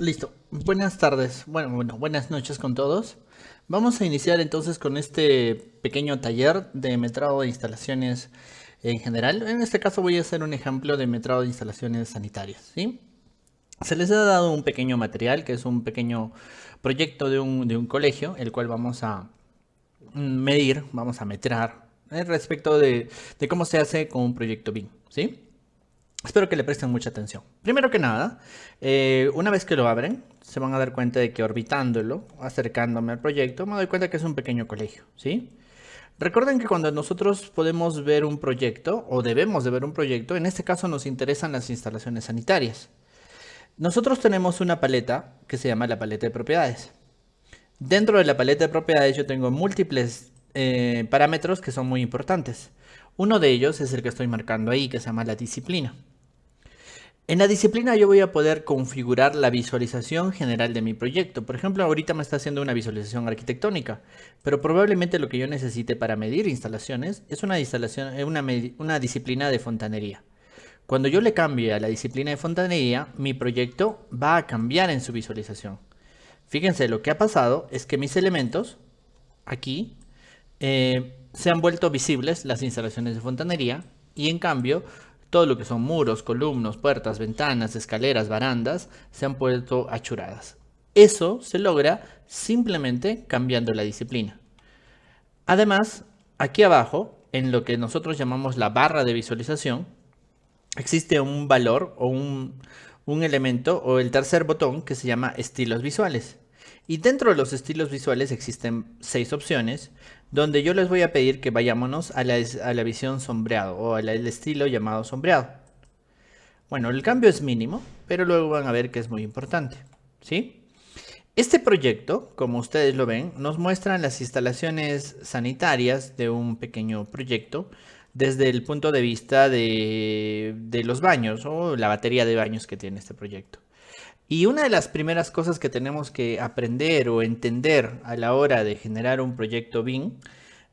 Listo. Buenas tardes. Bueno, buenas noches con todos. Vamos a iniciar entonces con este pequeño taller de metrado de instalaciones en general. En este caso voy a hacer un ejemplo de metrado de instalaciones sanitarias, ¿sí? Se les ha dado un pequeño material que es un pequeño proyecto de un colegio, el cual vamos a medir, vamos a metrar respecto de cómo se hace con un proyecto BIM, ¿sí? Espero que le presten mucha atención. Primero que nada, una vez que lo abren, se van a dar cuenta de que orbitándolo, acercándome al proyecto, me doy cuenta que es un pequeño colegio, ¿sí? Recuerden que cuando nosotros podemos ver un proyecto, o debemos de ver un proyecto, en este caso nos interesan las instalaciones sanitarias. Nosotros tenemos una paleta que se llama la paleta de propiedades. Dentro de la paleta de propiedades yo tengo múltiples parámetros que son muy importantes. Uno de ellos es el que estoy marcando ahí, que se llama la disciplina. En la disciplina yo voy a poder configurar la visualización general de mi proyecto. Por ejemplo, ahorita me está haciendo una visualización arquitectónica, pero probablemente lo que yo necesite para medir instalaciones es una disciplina de fontanería. Cuando yo le cambie a la disciplina de fontanería, mi proyecto va a cambiar en su visualización. Fíjense, lo que ha pasado es que mis elementos, aquí, se han vuelto visibles las instalaciones de fontanería y en cambio todo lo que son muros, columnas, puertas, ventanas, escaleras, barandas se han vuelto achuradas. Eso se logra simplemente cambiando la disciplina. Además, aquí abajo, en lo que nosotros llamamos la barra de visualización, existe un valor o un elemento o el tercer botón que se llama estilos visuales. Y dentro de los estilos visuales existen 6 opciones donde yo les voy a pedir que vayámonos a la visión sombreado o al estilo llamado sombreado. Bueno, el cambio es mínimo, pero luego van a ver que es muy importante, ¿sí? Este proyecto, como ustedes lo ven, nos muestra las instalaciones sanitarias de un pequeño proyecto desde el punto de vista de los baños o la batería de baños que tiene este proyecto. Y una de las primeras cosas que tenemos que aprender o entender a la hora de generar un proyecto BIM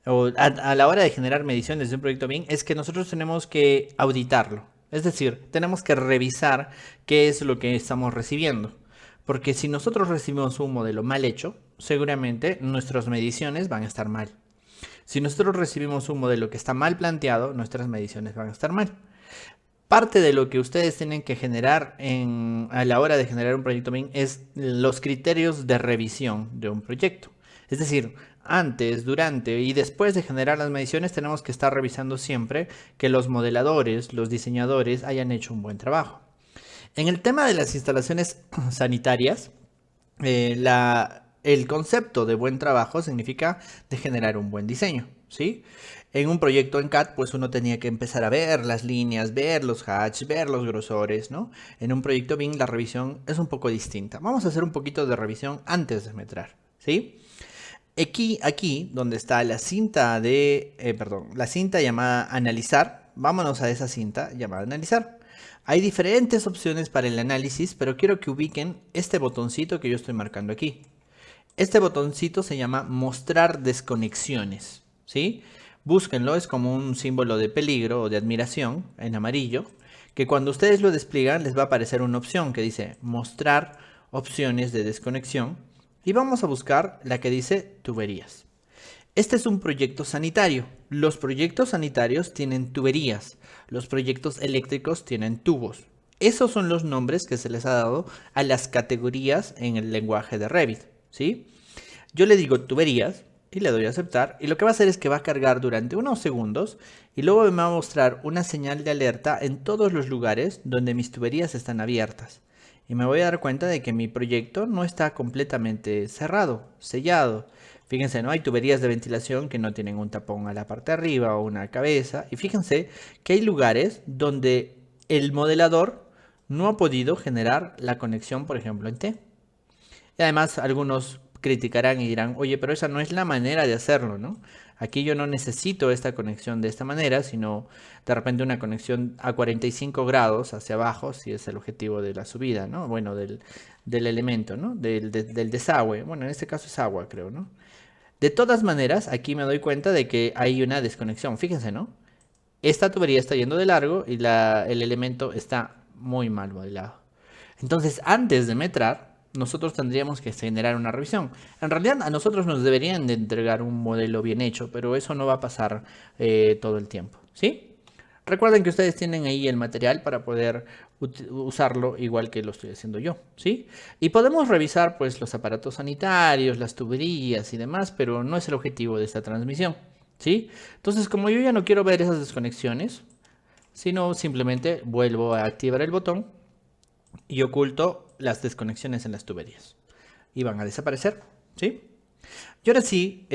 o a la hora de generar mediciones de un proyecto BIM es que nosotros tenemos que auditarlo. Es decir, tenemos que revisar qué es lo que estamos recibiendo. Porque si nosotros recibimos un modelo mal hecho, seguramente nuestras mediciones van a estar mal. Si nosotros recibimos un modelo que está mal planteado, nuestras mediciones van a estar mal. Parte de lo que ustedes tienen que generar a la hora de generar un proyecto BIM es los criterios de revisión de un proyecto. Es decir, antes, durante y después de generar las mediciones tenemos que estar revisando siempre que los modeladores, los diseñadores hayan hecho un buen trabajo. En el tema de las instalaciones sanitarias, el concepto de buen trabajo significa de generar un buen diseño, ¿sí? En un proyecto en CAD, pues uno tenía que empezar a ver las líneas, ver los hatches, ver los grosores, ¿no? En un proyecto BIM la revisión es un poco distinta. Vamos a hacer un poquito de revisión antes de metrar, ¿sí? Aquí donde está la cinta la cinta llamada analizar, vámonos a esa cinta llamada analizar. Hay diferentes opciones para el análisis, pero quiero que ubiquen este botoncito que yo estoy marcando aquí. Este botoncito se llama mostrar desconexiones, ¿sí? Búsquenlo, es como un símbolo de peligro o de admiración en amarillo, que cuando ustedes lo despliegan les va a aparecer una opción que dice mostrar opciones de desconexión y vamos a buscar la que dice tuberías. Este es un proyecto sanitario. Los proyectos sanitarios tienen tuberías. Los proyectos eléctricos tienen tubos. Esos son los nombres que se les ha dado a las categorías en el lenguaje de Revit, ¿sí? Yo le digo tuberías y le doy a aceptar y lo que va a hacer es que va a cargar durante unos segundos y luego me va a mostrar una señal de alerta en todos los lugares donde mis tuberías están abiertas. Y me voy a dar cuenta de que mi proyecto no está completamente cerrado, sellado. Fíjense, ¿no? Hay tuberías de ventilación que no tienen un tapón a la parte de arriba o una cabeza. Y fíjense que hay lugares donde el modelador no ha podido generar la conexión, por ejemplo, en T. Y además algunos criticarán y dirán, oye, pero esa no es la manera de hacerlo, ¿no? Aquí yo no necesito esta conexión de esta manera, sino de repente una conexión a 45 grados hacia abajo, si es el objetivo de la subida, ¿no? Bueno, del elemento, ¿no? Del desagüe. Bueno, en este caso es agua, creo, ¿no? De todas maneras, aquí me doy cuenta de que hay una desconexión. Fíjense, ¿no? Esta tubería está yendo de largo y el elemento está muy mal modelado. Entonces, antes de metrar, nosotros tendríamos que generar una revisión. En realidad a nosotros nos deberían de entregar un modelo bien hecho, pero eso no va a pasar todo el tiempo, ¿sí? Recuerden que ustedes tienen ahí el material para poder usarlo igual que lo estoy haciendo yo, ¿sí? Y podemos revisar pues los aparatos sanitarios, las tuberías y demás, pero no es el objetivo de esta transmisión, ¿sí? Entonces, como yo ya no quiero ver esas desconexiones, sino simplemente vuelvo a activar el botón y oculto las desconexiones en las tuberías. Y van a desaparecer, ¿sí? Y ahora sí,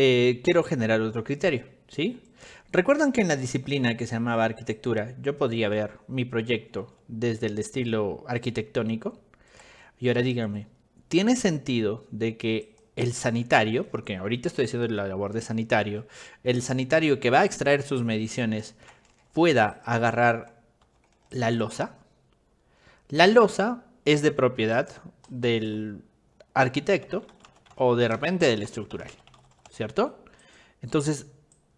quiero generar otro criterio, ¿sí? Recuerdan que en la disciplina que se llamaba arquitectura, yo podía ver mi proyecto desde el estilo arquitectónico. Y ahora díganme, ¿tiene sentido de que el sanitario, porque ahorita estoy haciendo la labor de sanitario, el sanitario que va a extraer sus mediciones pueda agarrar la losa? La losa es de propiedad del arquitecto o de repente del estructural, ¿cierto? Entonces,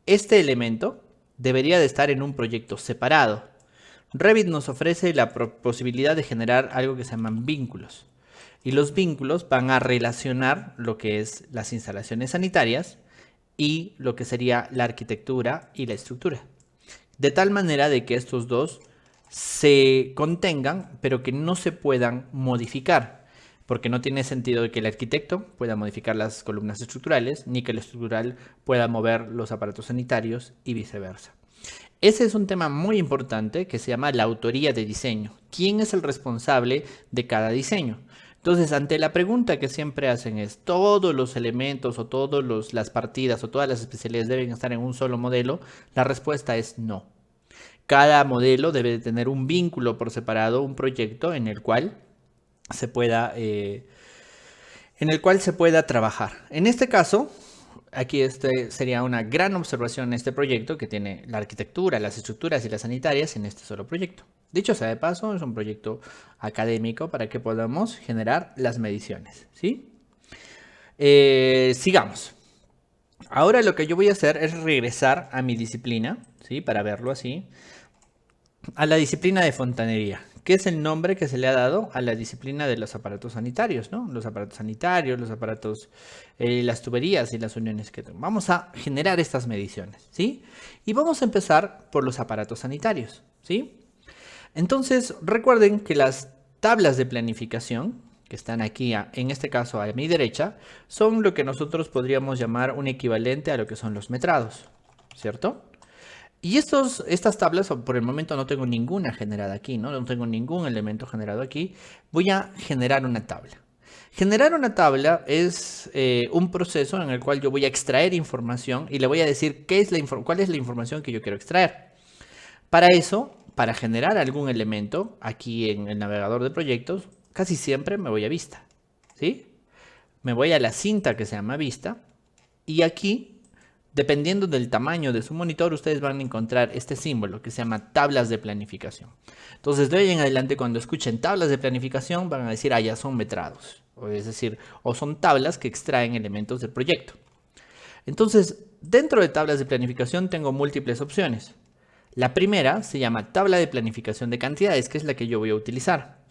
este elemento debería de estar en un proyecto separado. Revit nos ofrece la posibilidad de generar algo que se llaman vínculos. Y los vínculos van a relacionar lo que es las instalaciones sanitarias y lo que sería la arquitectura y la estructura. De tal manera de que estos dos se contengan, pero que no se puedan modificar. Porque no tiene sentido que el arquitecto pueda modificar las columnas estructurales, ni que el estructural pueda mover los aparatos sanitarios y viceversa. Ese es un tema muy importante que se llama la autoría de diseño. ¿Quién es el responsable de cada diseño? Entonces, ante la pregunta que siempre hacen es, ¿todos los elementos o todas las partidas o todas las especialidades deben estar en un solo modelo? La respuesta es no. Cada modelo debe de tener un vínculo por separado, un proyecto en el cual se pueda trabajar. En este caso, aquí sería una gran observación en este proyecto que tiene la arquitectura, las estructuras y las sanitarias en este solo proyecto. Dicho sea de paso, es un proyecto académico para que podamos generar las mediciones, ¿sí? Sigamos. Ahora lo que yo voy a hacer es regresar a mi disciplina, ¿sí? Para verlo así, a la disciplina de fontanería, que es el nombre que se le ha dado a la disciplina de los aparatos sanitarios, ¿no? Los aparatos sanitarios, los aparatos, las tuberías y las uniones que tenemos. Vamos a generar estas mediciones, ¿sí? Y vamos a empezar por los aparatos sanitarios, ¿sí? Entonces, recuerden que las tablas de planificación, que están aquí, en este caso a mi derecha, son lo que nosotros podríamos llamar un equivalente a lo que son los metrados, ¿cierto? Y estas tablas, por el momento no tengo ninguna generada aquí, ¿no? No tengo ningún elemento generado aquí. Voy a generar una tabla. Generar una tabla es un proceso en el cual yo voy a extraer información y le voy a decir cuál es la información que yo quiero extraer. Para eso, para generar algún elemento, aquí en el navegador de proyectos, casi siempre me voy a vista, ¿sí? Me voy a la cinta que se llama vista y aquí, dependiendo del tamaño de su monitor, ustedes van a encontrar este símbolo que se llama tablas de planificación. Entonces, de hoy en adelante, cuando escuchen tablas de planificación, van a decir, ya son metrados. Es decir, o son tablas que extraen elementos del proyecto. Entonces, dentro de tablas de planificación tengo múltiples opciones. La primera se llama tabla de planificación de cantidades, que es la que yo voy a utilizar.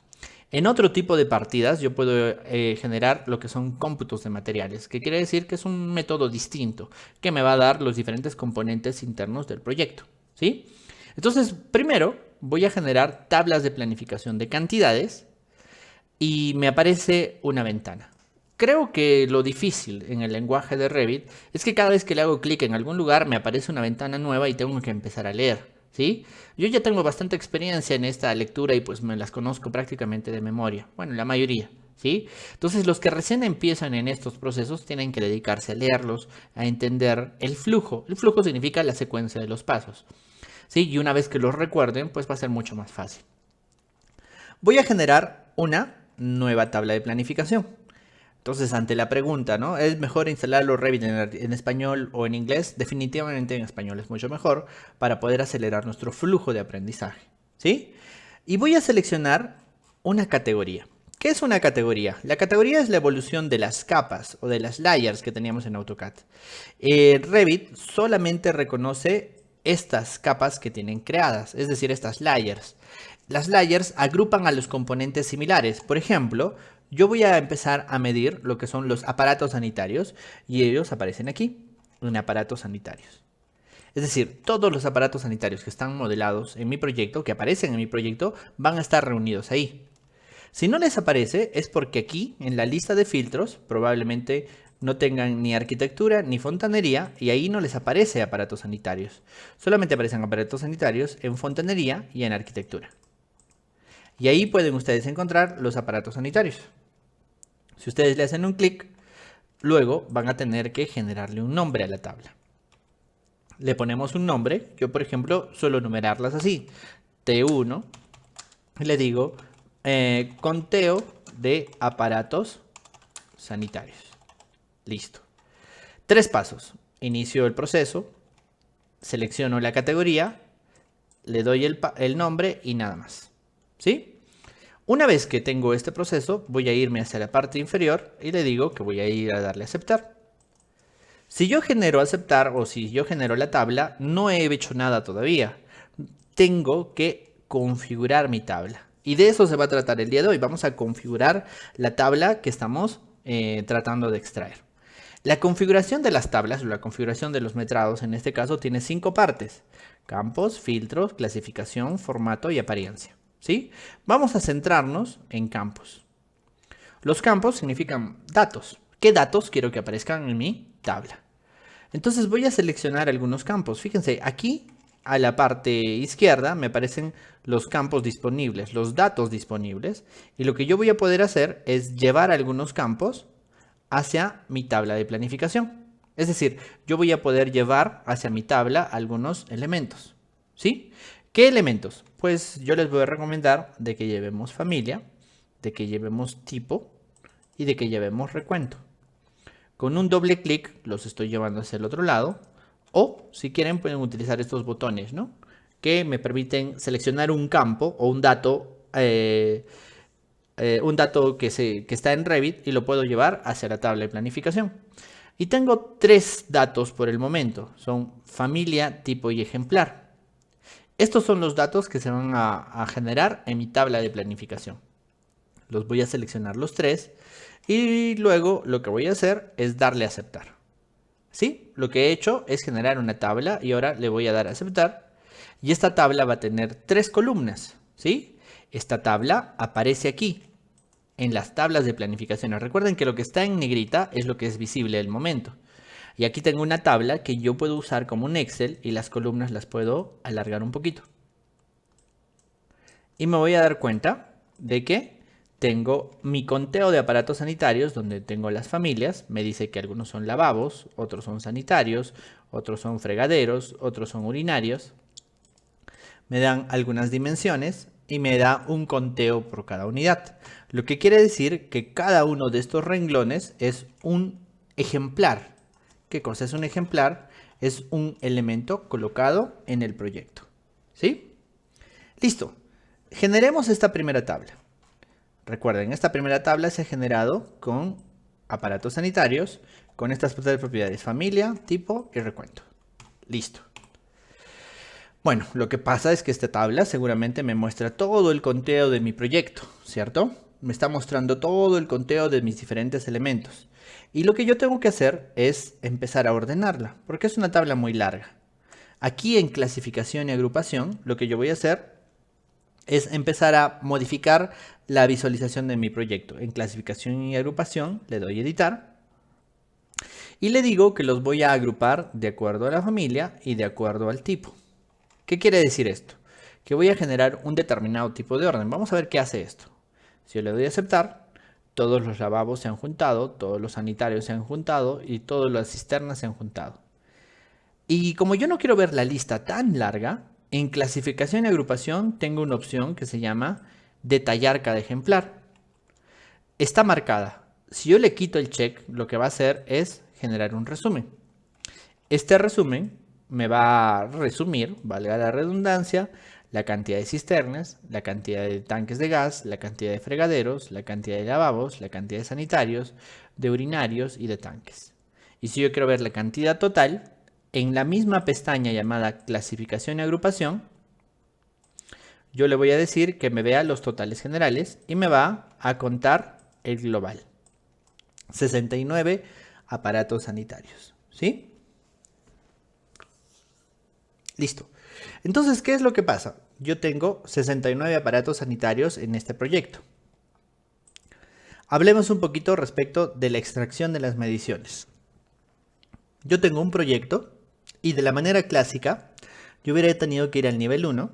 En otro tipo de partidas yo puedo generar lo que son cómputos de materiales, que quiere decir que es un método distinto, que me va a dar los diferentes componentes internos del proyecto, ¿sí? Entonces, primero voy a generar tablas de planificación de cantidades y me aparece una ventana. Creo que lo difícil en el lenguaje de Revit es que cada vez que le hago clic en algún lugar me aparece una ventana nueva y tengo que empezar a leer, ¿sí? Yo ya tengo bastante experiencia en esta lectura y pues me las conozco prácticamente de memoria. Bueno, la mayoría, ¿sí? Entonces los que recién empiezan en estos procesos tienen que dedicarse a leerlos, a entender el flujo. El flujo significa la secuencia de los pasos, ¿sí? Y una vez que los recuerden, pues va a ser mucho más fácil. Voy a generar una nueva tabla de planificación. Entonces, ante la pregunta, ¿no? ¿Es mejor instalarlo Revit en español o en inglés? Definitivamente en español es mucho mejor para poder acelerar nuestro flujo de aprendizaje, ¿sí? Y voy a seleccionar una categoría. ¿Qué es una categoría? La categoría es la evolución de las capas o de las layers que teníamos en AutoCAD. Revit solamente reconoce estas capas que tienen creadas, es decir, estas layers. Las layers agrupan a los componentes similares. Por ejemplo, yo voy a empezar a medir lo que son los aparatos sanitarios y ellos aparecen aquí, en aparatos sanitarios. Es decir, todos los aparatos sanitarios que están modelados en mi proyecto, que aparecen en mi proyecto, van a estar reunidos ahí. Si no les aparece es porque aquí, en la lista de filtros, probablemente no tengan ni arquitectura ni fontanería y ahí no les aparece aparatos sanitarios. Solamente aparecen aparatos sanitarios en fontanería y en arquitectura. Y ahí pueden ustedes encontrar los aparatos sanitarios. Si ustedes le hacen un clic, luego van a tener que generarle un nombre a la tabla. Le ponemos un nombre. Yo, por ejemplo, suelo numerarlas así. T1. Y le digo conteo de aparatos sanitarios. Listo. 3 pasos. Inicio el proceso. Selecciono la categoría. Le doy el nombre y nada más. ¿Sí? Una vez que tengo este proceso, voy a irme hacia la parte inferior y le digo que voy a ir a darle a aceptar. Si yo genero aceptar o si yo genero la tabla, no he hecho nada todavía. Tengo que configurar mi tabla. Y de eso se va a tratar el día de hoy. Vamos a configurar la tabla que estamos tratando de extraer. La configuración de las tablas, o la configuración de los metrados, en este caso, tiene 5 partes. Campos, filtros, clasificación, formato y apariencia. ¿Sí? Vamos a centrarnos en campos. Los campos significan datos. ¿Qué datos quiero que aparezcan en mi tabla? Entonces voy a seleccionar algunos campos. Fíjense, aquí a la parte izquierda me aparecen los campos disponibles, los datos disponibles. Y lo que yo voy a poder hacer es llevar algunos campos hacia mi tabla de planificación. Es decir, yo voy a poder llevar hacia mi tabla algunos elementos. ¿Sí? ¿Qué elementos? Pues yo les voy a recomendar de que llevemos familia, de que llevemos tipo y de que llevemos recuento. Con un doble clic los estoy llevando hacia el otro lado. O si quieren pueden utilizar estos botones, ¿no? Que me permiten seleccionar un campo o un dato que está en Revit y lo puedo llevar hacia la tabla de planificación. Y tengo 3 datos por el momento. Son familia, tipo y ejemplar. Estos son los datos que se van a generar en mi tabla de planificación. Los voy a seleccionar los 3 y luego lo que voy a hacer es darle a aceptar. ¿Sí? Lo que he hecho es generar una tabla y ahora le voy a dar a aceptar. Y esta tabla va a tener 3 columnas. ¿Sí? Esta tabla aparece aquí en las tablas de planificación. Recuerden que lo que está en negrita es lo que es visible del momento. Y aquí tengo una tabla que yo puedo usar como un Excel y las columnas las puedo alargar un poquito. Y me voy a dar cuenta de que tengo mi conteo de aparatos sanitarios donde tengo las familias. Me dice que algunos son lavabos, otros son sanitarios, otros son fregaderos, otros son urinarios. Me dan algunas dimensiones y me da un conteo por cada unidad. Lo que quiere decir que cada uno de estos renglones es un ejemplar. ¿Qué cosa es un ejemplar? Es un elemento colocado en el proyecto. ¿Sí? Listo. Generemos esta primera tabla. Recuerden, esta primera tabla se ha generado con aparatos sanitarios, con estas propiedades: familia, tipo y recuento. Listo. Bueno, lo que pasa es que esta tabla seguramente me muestra todo el conteo de mi proyecto, ¿cierto? Me está mostrando todo el conteo de mis diferentes elementos. Y lo que yo tengo que hacer es empezar a ordenarla, porque es una tabla muy larga. Aquí en clasificación y agrupación, lo que yo voy a hacer es empezar a modificar la visualización de mi proyecto. En clasificación y agrupación le doy editar y le digo que los voy a agrupar de acuerdo a la familia y de acuerdo al tipo. ¿Qué quiere decir esto? Que voy a generar un determinado tipo de orden. Vamos a ver qué hace esto. Si yo le doy a aceptar, todos los lavabos se han juntado, todos los sanitarios se han juntado y todas las cisternas se han juntado. Y como yo no quiero ver la lista tan larga, en clasificación y agrupación tengo una opción que se llama detallar cada ejemplar. Está marcada. Si yo le quito el check, lo que va a hacer es generar un resumen. Este resumen me va a resumir, valga la redundancia, la cantidad de cisternas, la cantidad de tanques de gas, la cantidad de fregaderos, la cantidad de lavabos, la cantidad de sanitarios, de urinarios y de tanques. Y si yo quiero ver la cantidad total, en la misma pestaña llamada clasificación y agrupación, yo le voy a decir que me vea los totales generales y me va a contar el global. 69 aparatos sanitarios, ¿sí? Listo. Entonces, ¿qué es lo que pasa? Yo tengo 69 aparatos sanitarios en este proyecto. Hablemos un poquito respecto de la extracción de las mediciones. Yo tengo un proyecto y de la manera clásica, yo hubiera tenido que ir al nivel 1.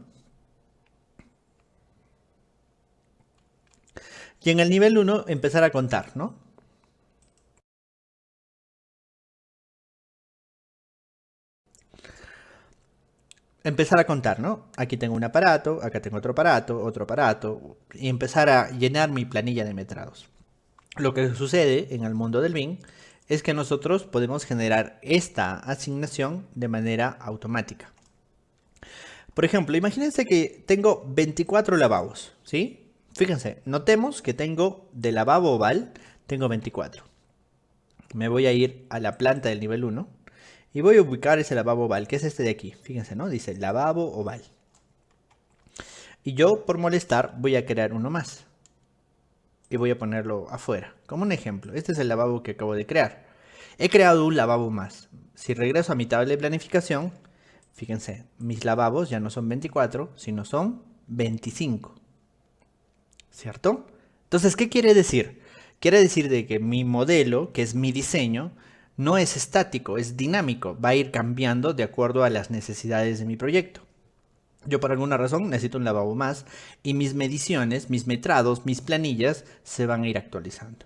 Y en el nivel 1 empezar a contar, ¿no? Empezar a contar, ¿no? Aquí tengo un aparato, acá tengo otro aparato, y empezar a llenar mi planilla de metrados. Lo que sucede en el mundo del BIM es que nosotros podemos generar esta asignación de manera automática. Por ejemplo, imagínense que tengo 24 lavabos, ¿sí? Fíjense, notemos que tengo de lavabo oval, tengo 24. Me voy a ir a la planta del nivel 1 y voy a ubicar ese lavabo oval, que es este de aquí. Fíjense, ¿no? Dice lavabo oval. Y yo, por molestar, voy a crear uno más. Y voy a ponerlo afuera, como un ejemplo. Este es el lavabo que acabo de crear. He creado un lavabo más. Si regreso a mi tabla de planificación, fíjense, mis lavabos ya no son 24, sino son 25. ¿Cierto? Entonces, ¿qué quiere decir? Quiere decir de que mi modelo, que es mi diseño, no es estático, es dinámico. Va a ir cambiando de acuerdo a las necesidades de mi proyecto. Yo por alguna razón necesito un lavabo más y mis mediciones, mis metrados, mis planillas se van a ir actualizando.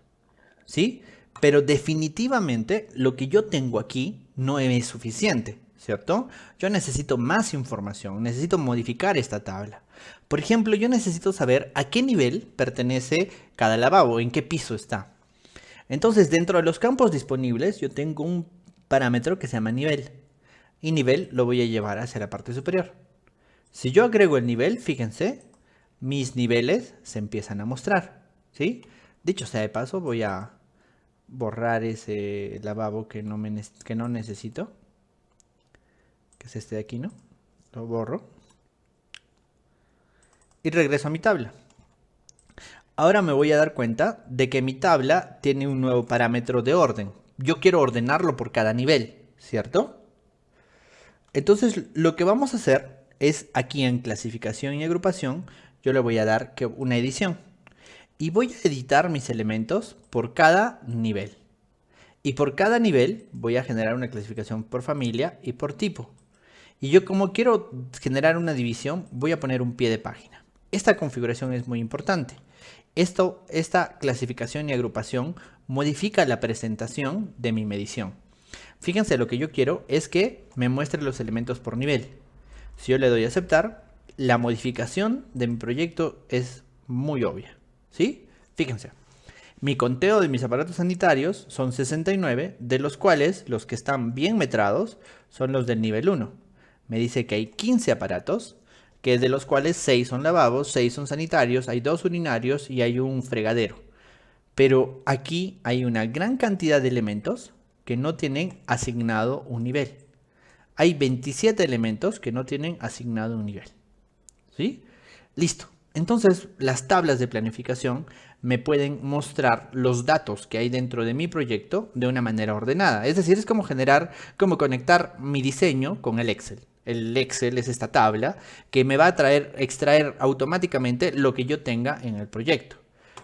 ¿Sí? Pero definitivamente lo que yo tengo aquí no es suficiente, ¿cierto? Yo necesito más información, necesito modificar esta tabla. Por ejemplo, yo necesito saber a qué nivel pertenece cada lavabo, en qué piso está. Entonces, dentro de los campos disponibles, yo tengo un parámetro que se llama nivel. Y nivel lo voy a llevar hacia la parte superior. Si yo agrego el nivel, fíjense, mis niveles se empiezan a mostrar, ¿sí? Dicho sea de paso, voy a borrar ese lavabo que no necesito, que es este de aquí, ¿no? Lo borro. Y regreso a mi tabla. Ahora me voy a dar cuenta de que mi tabla tiene un nuevo parámetro de orden. Yo quiero ordenarlo por cada nivel, ¿cierto? Entonces lo que vamos a hacer es aquí en clasificación y agrupación, yo le voy a dar una edición. Y voy a editar mis elementos por cada nivel. Y por cada nivel voy a generar una clasificación por familia y por tipo. Y yo como quiero generar una división, voy a poner un pie de página. Esta configuración es muy importante. Esta clasificación y agrupación modifica la presentación de mi medición. Fíjense, lo que yo quiero es que me muestre los elementos por nivel. Si yo le doy a aceptar, la modificación de mi proyecto es muy obvia, ¿sí? Fíjense, mi conteo de mis aparatos sanitarios son 69, de los cuales los que están bien metrados son los del nivel 1. Me dice que hay 15 aparatos, que de los cuales 6 son lavabos, 6 son sanitarios, hay 2 urinarios y hay un fregadero. Pero aquí hay una gran cantidad de elementos que no tienen asignado un nivel. Hay 27 elementos que no tienen asignado un nivel. ¿Sí? Listo. Entonces, las tablas de planificación me pueden mostrar los datos que hay dentro de mi proyecto de una manera ordenada. Es decir, es como conectar mi diseño con el Excel. El Excel es esta tabla que me va a extraer automáticamente lo que yo tenga en el proyecto.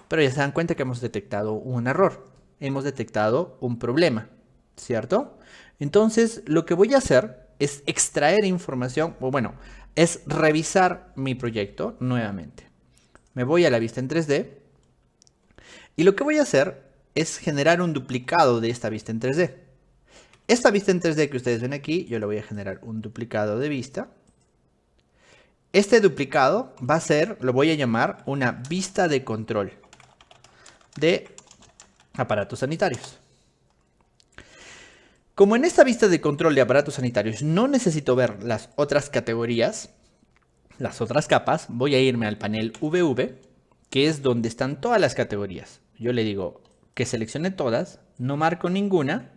Pero ya se dan cuenta que hemos detectado un error. Hemos detectado un problema, ¿cierto? Entonces, lo que voy a hacer es extraer información, o bueno, es revisar mi proyecto nuevamente. Me voy a la vista en 3D y lo que voy a hacer es generar un duplicado de esta vista en 3D. Esta vista en 3D que ustedes ven aquí, yo le voy a generar un duplicado de vista. Este duplicado va a ser, lo voy a llamar una vista de control de aparatos sanitarios. Como en esta vista de control de aparatos sanitarios no necesito ver las otras categorías, las otras capas, voy a irme al panel VV, que es donde están todas las categorías. Yo le digo que seleccione todas, no marco ninguna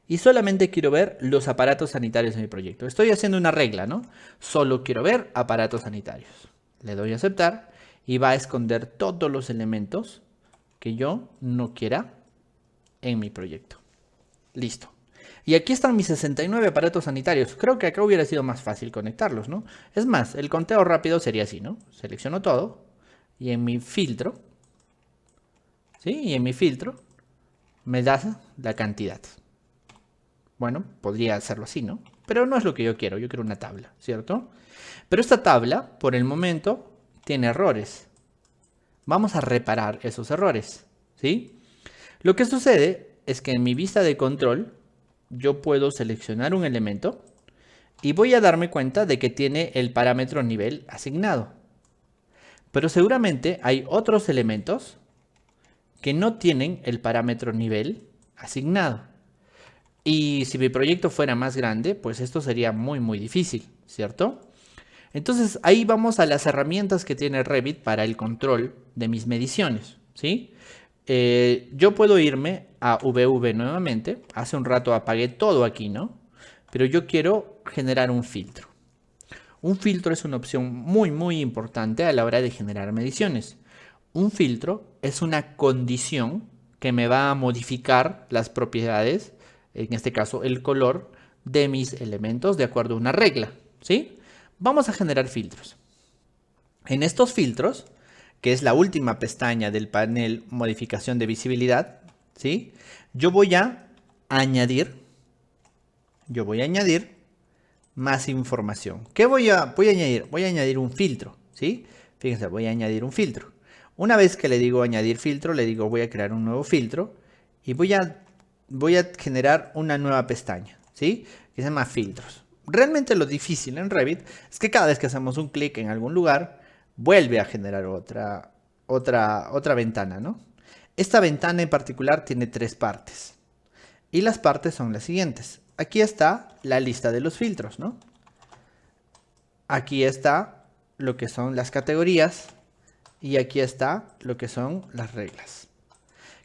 y solamente quiero ver los aparatos sanitarios de mi proyecto. Estoy haciendo una regla, ¿no? Solo quiero ver aparatos sanitarios. Le doy a aceptar y va a esconder todos los elementos que yo no quiera en mi proyecto. Listo. Y aquí están mis 69 aparatos sanitarios. Creo que acá hubiera sido más fácil conectarlos, ¿no? Es más, el conteo rápido sería así, ¿no? Selecciono todo y en mi filtro, ¿sí? Y en mi filtro me da la cantidad. Bueno, podría hacerlo así, ¿no? Pero no es lo que yo quiero una tabla, ¿cierto? Pero esta tabla, por el momento, tiene errores. Vamos a reparar esos errores, ¿sí? Lo que sucede es que en mi vista de control, yo puedo seleccionar un elemento y voy a darme cuenta de que tiene el parámetro nivel asignado. Pero seguramente hay otros elementos que no tienen el parámetro nivel asignado. Y si mi proyecto fuera más grande, pues esto sería muy difícil, ¿cierto? Entonces ahí vamos a las herramientas que tiene Revit para el control de mis mediciones, ¿sí? Yo puedo irme a VV nuevamente. Hace un rato apagué todo aquí, ¿no? Pero yo quiero generar un filtro. Un filtro es una opción muy importante a la hora de generar mediciones. Un filtro es una condición que me va a modificar las propiedades, en este caso el color, de mis elementos de acuerdo a una regla, ¿sí? Vamos a generar filtros. En estos filtros, que es la última pestaña del panel modificación de visibilidad, ¿sí? Yo voy a añadir más información. ¿Qué voy a añadir? Voy a añadir un filtro, ¿sí? Fíjense, voy a añadir un filtro. Una vez que le digo añadir filtro, le digo voy a crear un nuevo filtro y voy a generar una nueva pestaña, ¿sí? Que se llama filtros. Realmente lo difícil en Revit es que cada vez que hacemos un clic en algún lugar, vuelve a generar otra ventana, ¿no? Esta ventana en particular tiene 3 partes. Y las partes son las siguientes. Aquí está la lista de los filtros, ¿no? Aquí está lo que son las categorías y aquí está lo que son las reglas.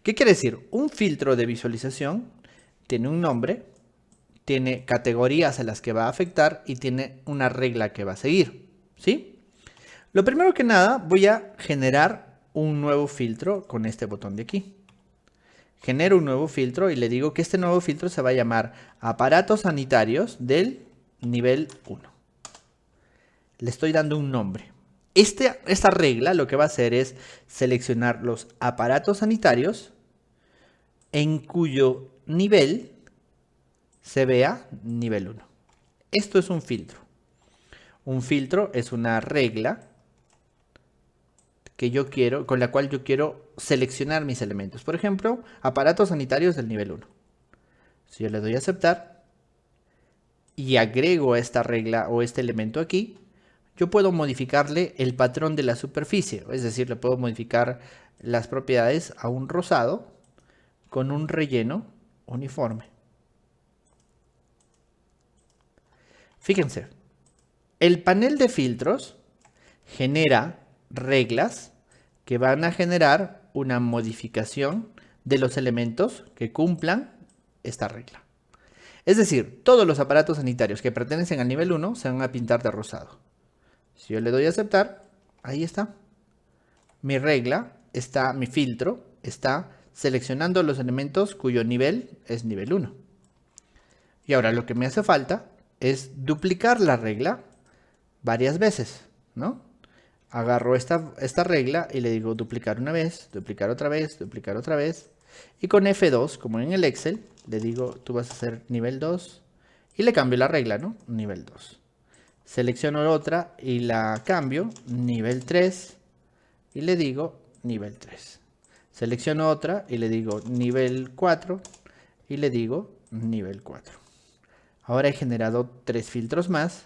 ¿Qué quiere decir? Un filtro de visualización tiene un nombre, tiene categorías a las que va a afectar y tiene una regla que va a seguir, ¿sí? Lo primero que nada, voy a generar un nuevo filtro con este botón de aquí. Genero un nuevo filtro y le digo que este nuevo filtro se va a llamar aparatos sanitarios del nivel 1. Le estoy dando un nombre. Esta regla lo que va a hacer es seleccionar los aparatos sanitarios en cuyo nivel se vea nivel 1. Esto es un filtro. Un filtro es una regla que yo quiero, con la cual yo quiero seleccionar mis elementos. Por ejemplo, aparatos sanitarios del nivel 1. Si yo le doy a aceptar y agrego esta regla o este elemento aquí, yo puedo modificarle el patrón de la superficie. Es decir, le puedo modificar las propiedades a un rosado con un relleno uniforme. Fíjense, el panel de filtros genera reglas que van a generar una modificación de los elementos que cumplan esta regla. Es decir, todos los aparatos sanitarios que pertenecen al nivel 1 se van a pintar de rosado. Si yo le doy a aceptar, ahí está. Mi regla está, mi filtro está seleccionando los elementos cuyo nivel es nivel 1. Y ahora lo que me hace falta es duplicar la regla varias veces, ¿no? Agarro esta regla y le digo duplicar una vez, duplicar otra vez, duplicar otra vez. Y con F2, como en el Excel, le digo tú vas a hacer nivel 2 y le cambio la regla, ¿no? Nivel 2. Selecciono otra y la cambio, nivel 3 y le digo nivel 3. Selecciono otra y le digo nivel 4 y le digo nivel 4. Ahora he generado 3 filtros más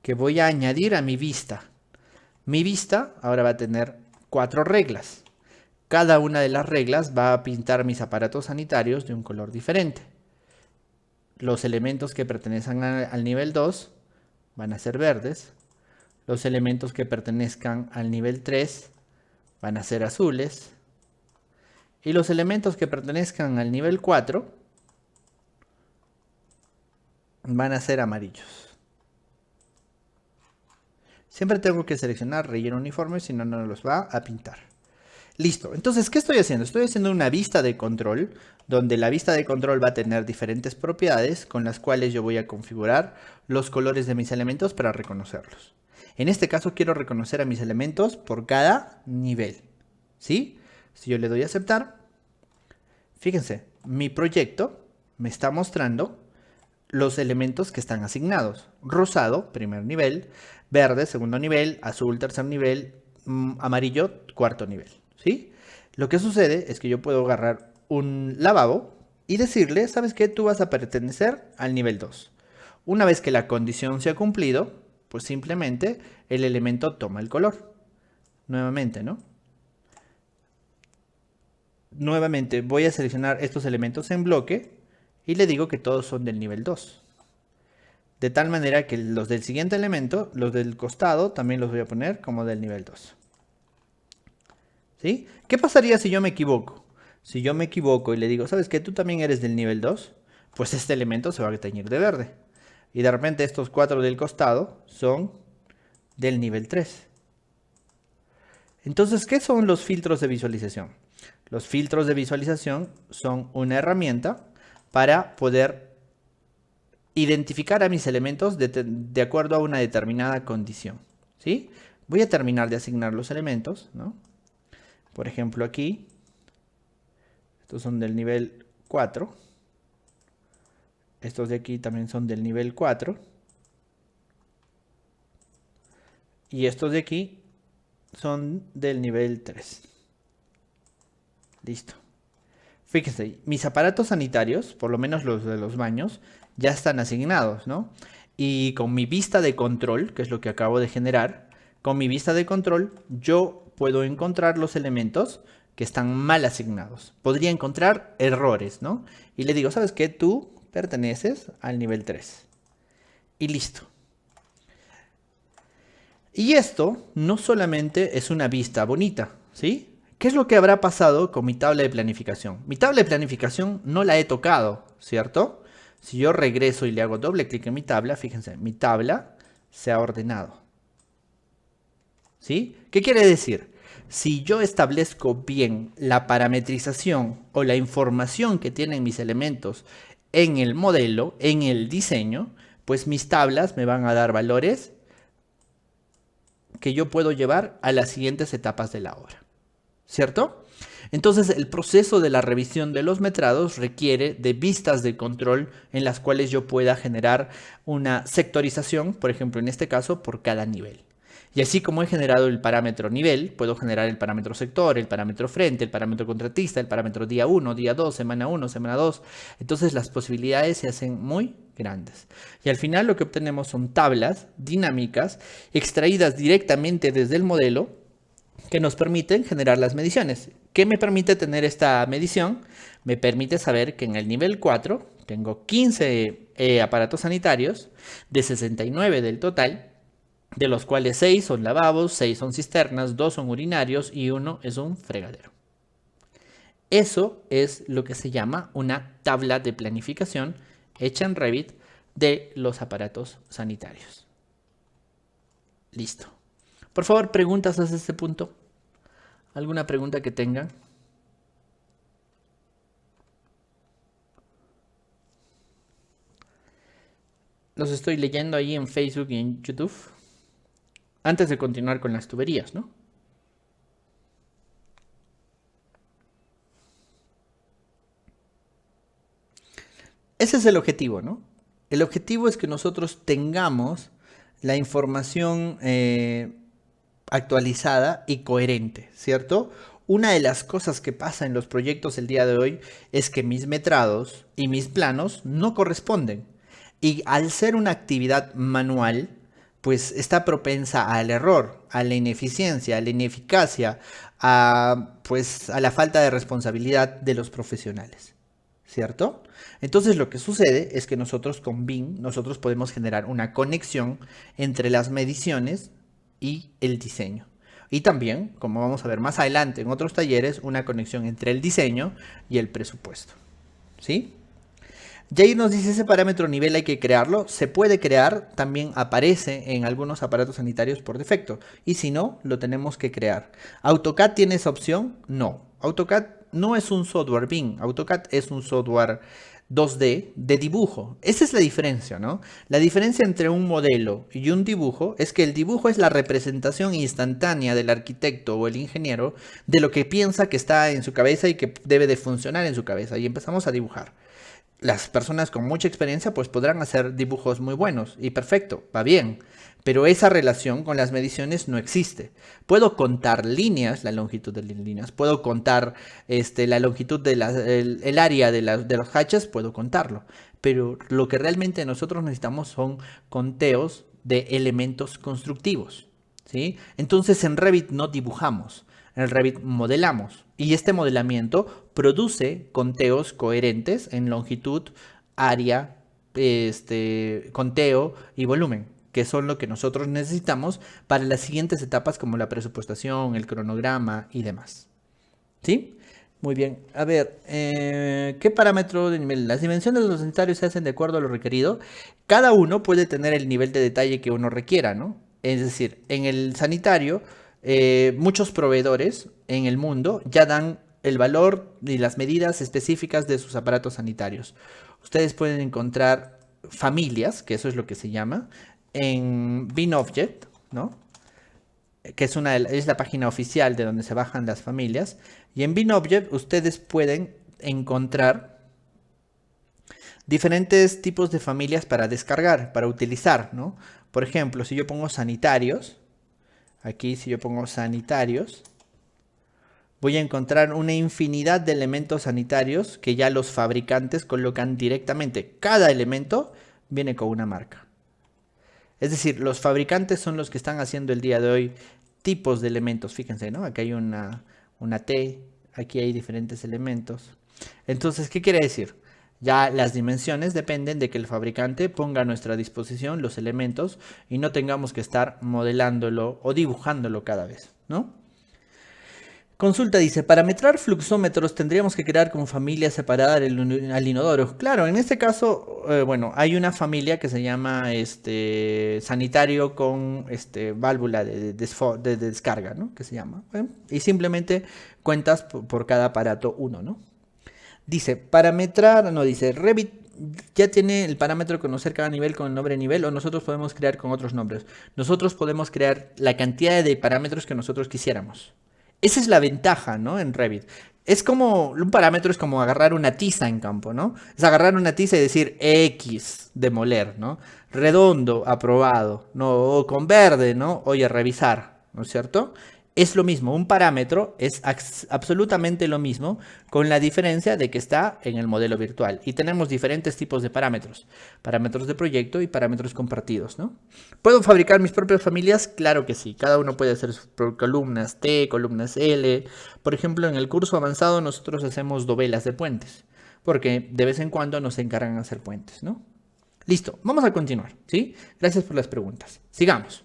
que voy a añadir a mi vista. Mi vista ahora va a tener 4 reglas. Cada una de las reglas va a pintar mis aparatos sanitarios de un color diferente. Los elementos que pertenezcan al nivel 2 van a ser verdes. Los elementos que pertenezcan al nivel 3 van a ser azules. Y los elementos que pertenezcan al nivel 4 van a ser amarillos. Siempre tengo que seleccionar relleno uniforme, si no, no los va a pintar. Listo. Entonces, ¿qué estoy haciendo? Estoy haciendo una vista de control, donde la vista de control va a tener diferentes propiedades con las cuales yo voy a configurar los colores de mis elementos para reconocerlos. En este caso quiero reconocer a mis elementos por cada nivel. ¿Sí? Si yo le doy a aceptar, fíjense, mi proyecto me está mostrando los elementos que están asignados. Rosado, primer nivel; verde, segundo nivel; azul, tercer nivel; amarillo, cuarto nivel. ¿Sí? Lo que sucede es que yo puedo agarrar un lavabo y decirle, ¿sabes qué? Tú vas a pertenecer al nivel 2. Una vez que la condición se ha cumplido, pues simplemente el elemento toma el color. Nuevamente, ¿no? Nuevamente voy a seleccionar estos elementos en bloque y le digo que todos son del nivel 2. De tal manera que los del siguiente elemento, los del costado, también los voy a poner como del nivel 2. ¿Sí? ¿Qué pasaría si yo me equivoco? Si yo me equivoco y le digo, ¿sabes qué? Tú también eres del nivel 2, pues este elemento se va a teñir de verde. Y de repente estos 4 del costado son del nivel 3. Entonces, ¿qué son los filtros de visualización? Los filtros de visualización son una herramienta para poder identificar a mis elementos de acuerdo a una determinada condición. ¿Sí? Voy a terminar de asignar los elementos, ¿no? Por ejemplo, aquí, estos son del nivel 4. Estos de aquí también son del nivel 4. Y estos de aquí son del nivel 3. Listo. Fíjense, mis aparatos sanitarios, por lo menos los de los baños, ya están asignados, ¿no? Y con mi vista de control, que es lo que acabo de generar, con mi vista de control yo puedo encontrar los elementos que están mal asignados. Podría encontrar errores, ¿no? Y le digo, ¿sabes qué? Tú perteneces al nivel 3. Y listo. Y esto no solamente es una vista bonita, ¿sí? ¿Qué es lo que habrá pasado con mi tabla de planificación? Mi tabla de planificación no la he tocado, ¿cierto? Si yo regreso y le hago doble clic en mi tabla, fíjense, mi tabla se ha ordenado. ¿Sí? ¿Qué quiere decir? Si yo establezco bien la parametrización o la información que tienen mis elementos en el modelo, en el diseño, pues mis tablas me van a dar valores que yo puedo llevar a las siguientes etapas de la obra. ¿Cierto? Entonces el proceso de la revisión de los metrados requiere de vistas de control en las cuales yo pueda generar una sectorización, por ejemplo en este caso, por cada nivel. Y así como he generado el parámetro nivel, puedo generar el parámetro sector, el parámetro frente, el parámetro contratista, el parámetro día 1, día 2, semana 1, semana 2. Entonces las posibilidades se hacen muy grandes. Y al final lo que obtenemos son tablas dinámicas extraídas directamente desde el modelo que nos permiten generar las mediciones. ¿Qué me permite tener esta medición? Me permite saber que en el nivel 4 tengo 15 aparatos sanitarios de 69 del total, de los cuales 6 son lavabos, 6 son cisternas, 2 son urinarios y 1 es un fregadero. Eso es lo que se llama una tabla de planificación hecha en Revit de los aparatos sanitarios. Listo. Por favor, preguntas hasta este punto. ¿Alguna pregunta que tengan? Los estoy leyendo ahí en Facebook y en YouTube. Antes de continuar con las tuberías, ¿no? Ese es el objetivo, ¿no? El objetivo es que nosotros tengamos la información actualizada y coherente, ¿cierto? Una de las cosas que pasa en los proyectos el día de hoy es que mis metrados y mis planos no corresponden. Y al ser una actividad manual, pues está propensa al error, a la ineficiencia, a la ineficacia, pues a la falta de responsabilidad de los profesionales, ¿cierto? Entonces lo que sucede es que nosotros con BIM, nosotros podemos generar una conexión entre las mediciones y el diseño. Y también, como vamos a ver más adelante en otros talleres, una conexión entre el diseño y el presupuesto. ¿Sí? Jair nos dice, ese parámetro nivel hay que crearlo. Se puede crear, también aparece en algunos aparatos sanitarios por defecto. Y si no, lo tenemos que crear. ¿AutoCAD tiene esa opción? No. AutoCAD no es un software BIM. AutoCAD es un software 2D de dibujo. Esa es la diferencia, ¿no? La diferencia entre un modelo y un dibujo es que el dibujo es la representación instantánea del arquitecto o el ingeniero de lo que piensa que está en su cabeza y que debe de funcionar en su cabeza. Y empezamos a dibujar. Las personas con mucha experiencia pues podrán hacer dibujos muy buenos y perfecto, va bien. Pero esa relación con las mediciones no existe. Puedo contar líneas, la longitud de las líneas, puedo contar la longitud de el área de los hatches, puedo contarlo. Pero lo que realmente nosotros necesitamos son conteos de elementos constructivos, ¿sí? Entonces en Revit no dibujamos, en Revit modelamos. Y este modelamiento produce conteos coherentes en longitud, área, conteo y volumen, que son lo que nosotros necesitamos para las siguientes etapas como la presupuestación, el cronograma y demás. ¿Sí? Muy bien. A ver, ¿qué parámetro de nivel? Las dimensiones de los sanitarios se hacen de acuerdo a lo requerido. Cada uno puede tener el nivel de detalle que uno requiera, ¿no? Es decir, en el sanitario, muchos proveedores en el mundo ya dan el valor y las medidas específicas de sus aparatos sanitarios. Ustedes pueden encontrar familias, que eso es lo que se llama, en BIMobject, ¿no? Que es la página oficial de donde se bajan las familias. Y en BIMobject ustedes pueden encontrar diferentes tipos de familias para descargar, para utilizar, ¿no? Por ejemplo, si yo pongo sanitarios, aquí si yo pongo sanitarios, voy a encontrar una infinidad de elementos sanitarios que ya los fabricantes colocan directamente. Cada elemento viene con una marca. Es decir, los fabricantes son los que están haciendo el día de hoy tipos de elementos. Fíjense, ¿no? Aquí hay una T, aquí hay diferentes elementos. Entonces, ¿qué quiere decir? Ya las dimensiones dependen de que el fabricante ponga a nuestra disposición los elementos y no tengamos que estar modelándolo o dibujándolo cada vez, ¿no? Consulta dice, para metrar fluxómetros tendríamos que crear con familia separada al inodoro. Claro, en este caso, bueno, hay una familia que se llama sanitario con válvula de descarga, ¿no? Que se llama. Y simplemente cuentas por cada aparato uno, ¿no? Dice, parametrar, no, dice, Revit ya tiene el parámetro de conocer cada nivel con el nombre de nivel o nosotros podemos crear con otros nombres. Nosotros podemos crear la cantidad de parámetros que nosotros quisiéramos. Esa es la ventaja, ¿no? En Revit. Es como, un parámetro es como agarrar una tiza en campo, ¿no? Es agarrar una tiza y decir X, demoler, ¿no? Redondo, aprobado, ¿no? O con verde, ¿no? Oye, revisar, ¿no es cierto? Es lo mismo, un parámetro es absolutamente lo mismo, con la diferencia de que está en el modelo virtual. Y tenemos diferentes tipos de parámetros. Parámetros de proyecto y parámetros compartidos, ¿no? ¿Puedo fabricar mis propias familias? Claro que sí. Cada uno puede hacer sus columnas T, columnas L. Por ejemplo, en el curso avanzado nosotros hacemos dovelas de puentes. Porque de vez en cuando nos encargan hacer puentes, ¿no? Listo, vamos a continuar, ¿sí? Gracias por las preguntas. Sigamos.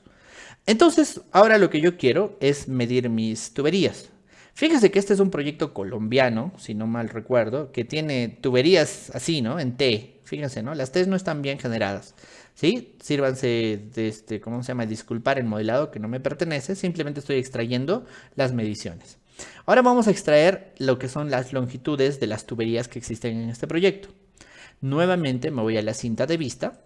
Entonces, ahora lo que yo quiero es medir mis tuberías. Fíjense que este es un proyecto colombiano, si no mal recuerdo, que tiene tuberías así, ¿no? En T. Fíjense, ¿no? Las T's no están bien generadas, ¿sí? Sírvanse de, ¿cómo se llama? Disculpar el modelado que no me pertenece. Simplemente estoy extrayendo las mediciones. Ahora vamos a extraer lo que son las longitudes de las tuberías que existen en este proyecto. Nuevamente me voy a la cinta de vista.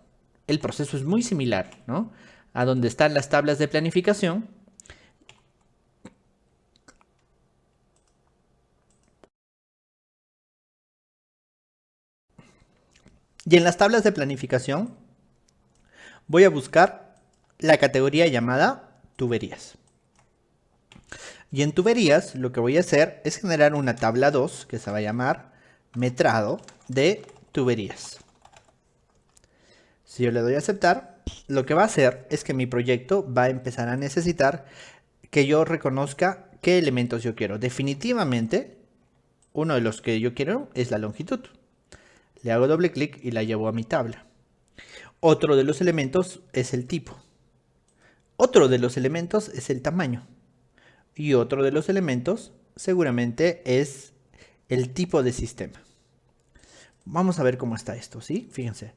El proceso es muy similar, ¿no? A donde están las tablas de planificación. Y en las tablas de planificación voy a buscar la categoría llamada tuberías. Y en tuberías lo que voy a hacer es generar una tabla 2 que se va a llamar metrado de tuberías. Si yo le doy a aceptar, lo que va a hacer es que mi proyecto va a empezar a necesitar que yo reconozca qué elementos yo quiero. Definitivamente, uno de los que yo quiero es la longitud. Le hago doble clic y la llevo a mi tabla. Otro de los elementos es el tipo. Otro de los elementos es el tamaño. Y otro de los elementos seguramente es el tipo de sistema. Vamos a ver cómo está esto, ¿sí? Fíjense.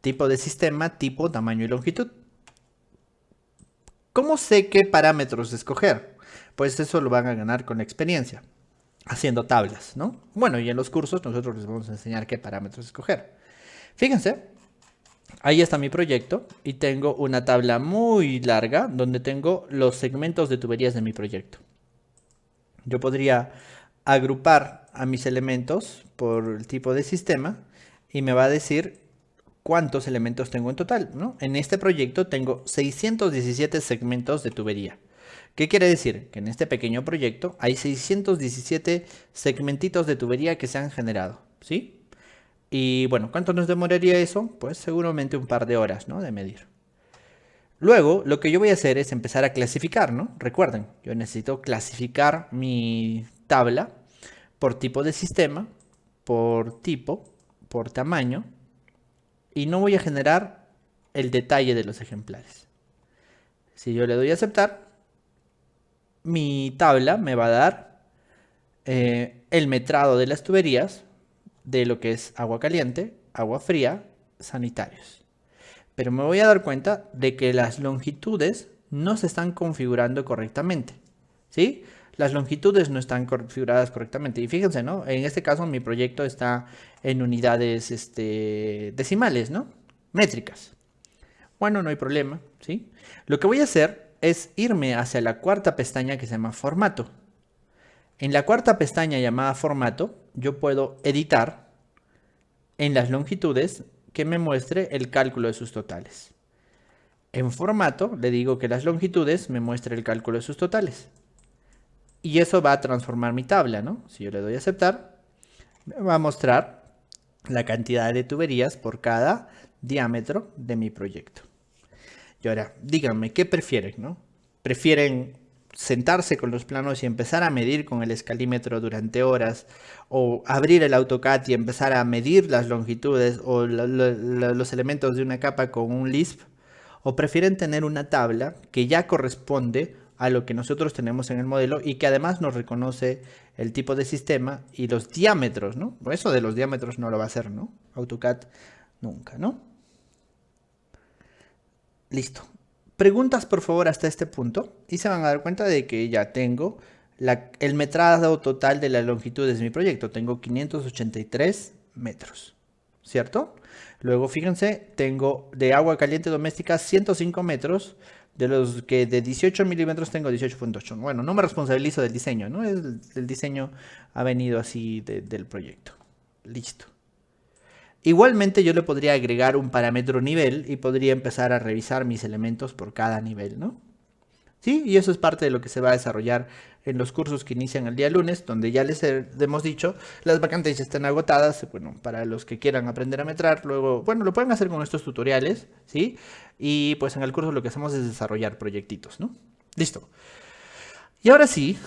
Tipo de sistema, tipo, tamaño y longitud. ¿Cómo sé qué parámetros escoger? Pues eso lo van a ganar con la experiencia, haciendo tablas, ¿no? Bueno, y en los cursos nosotros les vamos a enseñar qué parámetros escoger. Fíjense, ahí está mi proyecto y tengo una tabla muy larga donde tengo los segmentos de tuberías de mi proyecto. Yo podría agrupar a mis elementos por el tipo de sistema y me va a decir cuántos elementos tengo en total, ¿no? En este proyecto tengo 617 segmentos de tubería. ¿Qué quiere decir? Que en este pequeño proyecto hay 617 segmentitos de tubería que se han generado, ¿sí? Y bueno, ¿cuánto nos demoraría eso? Pues seguramente un par de horas, ¿no? De medir. Luego, lo que yo voy a hacer es empezar a clasificar, ¿no? Recuerden, yo necesito clasificar mi tabla por tipo de sistema, por tipo, por tamaño, y no voy a generar el detalle de los ejemplares. Si yo le doy a aceptar, mi tabla me va a dar el metrado de las tuberías, de lo que es agua caliente, agua fría, sanitarios. Pero me voy a dar cuenta de que las longitudes no se están configurando correctamente, ¿sí? Las longitudes no están configuradas correctamente. Y fíjense, ¿no? En este caso mi proyecto está en unidades decimales, ¿no? Métricas. Bueno, no hay problema, ¿sí? Lo que voy a hacer es irme hacia la cuarta pestaña que se llama formato. En la cuarta pestaña llamada formato, yo puedo editar en las longitudes que me muestre el cálculo de sus totales. En formato le digo que las longitudes me muestre el cálculo de sus totales. Y eso va a transformar mi tabla, ¿no? Si yo le doy a aceptar, me va a mostrar la cantidad de tuberías por cada diámetro de mi proyecto. Y ahora, díganme, ¿qué prefieren, no? ¿Prefieren sentarse con los planos y empezar a medir con el escalímetro durante horas, o abrir el AutoCAD y empezar a medir las longitudes o los elementos de una capa con un Lisp? ¿O prefieren tener una tabla que ya corresponde a lo que nosotros tenemos en el modelo y que además nos reconoce el tipo de sistema y los diámetros, ¿no? Eso de los diámetros no lo va a hacer, ¿no? AutoCAD nunca, ¿no? Listo. Preguntas por favor hasta este punto y se van a dar cuenta de que ya tengo el metrado total de las longitudes de mi proyecto. Tengo 583 metros, ¿cierto? Luego fíjense, tengo de agua caliente doméstica 105 metros, de los que de 18 milímetros tengo 18.8. Bueno, no me responsabilizo del diseño, ¿no? El diseño ha venido así del proyecto. Listo. Igualmente yo le podría agregar un parámetro nivel y podría empezar a revisar mis elementos por cada nivel, ¿no? Sí, y eso es parte de lo que se va a desarrollar en los cursos que inician el día lunes, donde ya les hemos dicho, las vacantes ya están agotadas, bueno, para los que quieran aprender a metrar, luego, bueno, lo pueden hacer con estos tutoriales, ¿sí? Y pues en el curso lo que hacemos es desarrollar proyectitos, ¿no? Listo. Y ahora sí,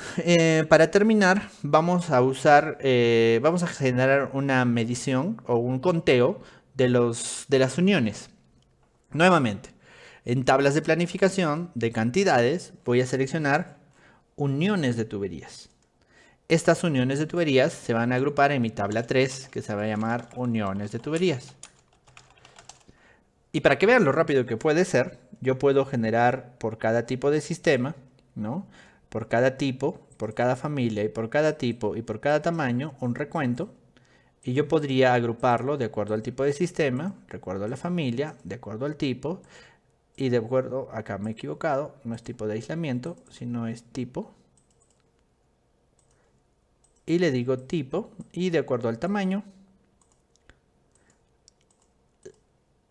para terminar, vamos a generar una medición o un conteo de las uniones. Nuevamente, en tablas de planificación de cantidades, voy a seleccionar uniones de tuberías. Estas uniones de tuberías se van a agrupar en mi tabla 3, que se va a llamar uniones de tuberías. Y para que vean lo rápido que puede ser, yo puedo generar por cada tipo de sistema, ¿no? Por cada tipo, por cada familia y por cada tipo y por cada tamaño, un recuento. Y yo podría agruparlo de acuerdo al tipo de sistema, de acuerdo a la familia, de acuerdo al tipo y de acuerdo, acá me he equivocado, no es tipo de aislamiento, sino es tipo. Y le digo tipo y de acuerdo al tamaño,